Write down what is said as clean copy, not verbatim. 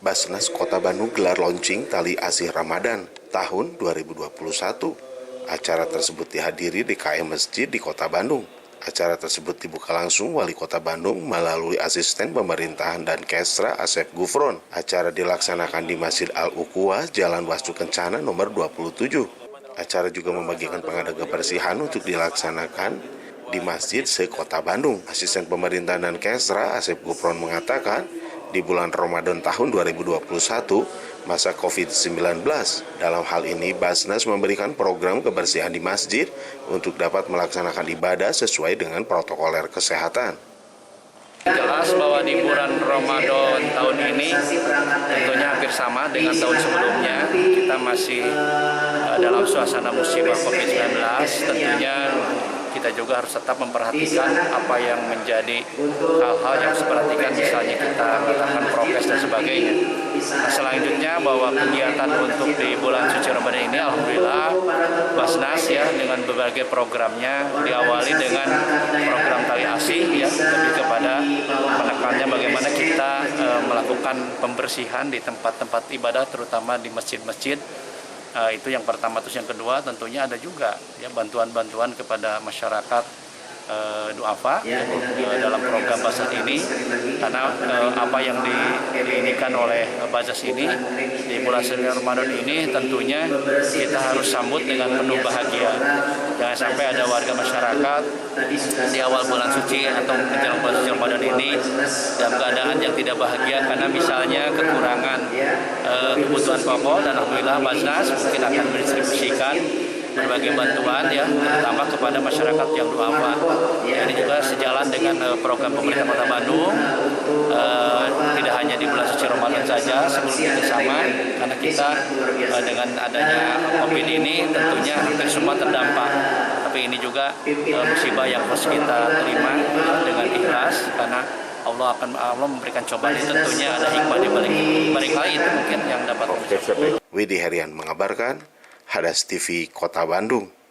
Basnas Kota Bandung gelar launching Tali Asih Ramadan tahun 2021. Acara tersebut dihadiri di KM Masjid di Kota Bandung. Acara tersebut dibuka langsung Wali Kota Bandung melalui Asisten Pemerintahan dan Kesra Asep Gufron. Acara dilaksanakan di Masjid Al-Uquwah, Jalan Wastu Kencana nomor 27. Acara juga membagikan pengadaan kebersihan untuk dilaksanakan di masjid se-Kota Bandung. Asisten Pemerintahan dan Kesra Asep Gufron mengatakan, di bulan Ramadan tahun 2021, masa COVID-19. Dalam hal ini, Basnas memberikan program kebersihan di masjid untuk dapat melaksanakan ibadah sesuai dengan protokoler kesehatan. Jelas bahwa di bulan Ramadan tahun ini tentunya hampir sama dengan tahun sebelumnya. Kita masih dalam suasana musibah COVID-19. Tentunya kita juga harus tetap memperhatikan apa yang menjadi hal-hal yang harus diperhatikan, misalnya kita melakukan prokes dan sebagainya. Nah, selanjutnya bahwa kegiatan untuk di bulan suci Ramadan ini, alhamdulillah Basnas ya dengan berbagai programnya diawali dengan program Tali Asih ya, lebih kepada penekanannya bagaimana kita melakukan pembersihan di tempat-tempat ibadah, terutama di masjid-masjid. Itu yang pertama. Terus yang kedua tentunya ada juga ya bantuan-bantuan kepada masyarakat duafa ya, dalam program Basnas ini, karena apa yang diinikan oleh Basnas ini di bulan suci Ramadan ini tentunya kita harus sambut dengan penuh bahagia. Jangan sampai ada warga masyarakat di awal bulan suci atau menjelang bulan suci Ramadan ini dalam keadaan yang tidak bahagia karena misalnya kekurangan kebutuhan pokok, dan alhamdulillah Basnas mungkin akan mendistribusikan berbagai bantuan ya, terutama kepada masyarakat yang duafa. Ini juga sejalan dengan program pemerintah Kota Bandung, tidak hanya di bulan suci Ramadan saja, sebelumnya sama, karena kita dengan adanya COVID ini tentunya hampir semua terdampak. Tapi ini juga musibah yang harus kita terima dengan ikhlas, karena Allah memberikan cobaan ini, tentunya ada hikmah di balik hal itu mungkin yang dapat. Widi Herian mengabarkan, Hadas TV Kota Bandung.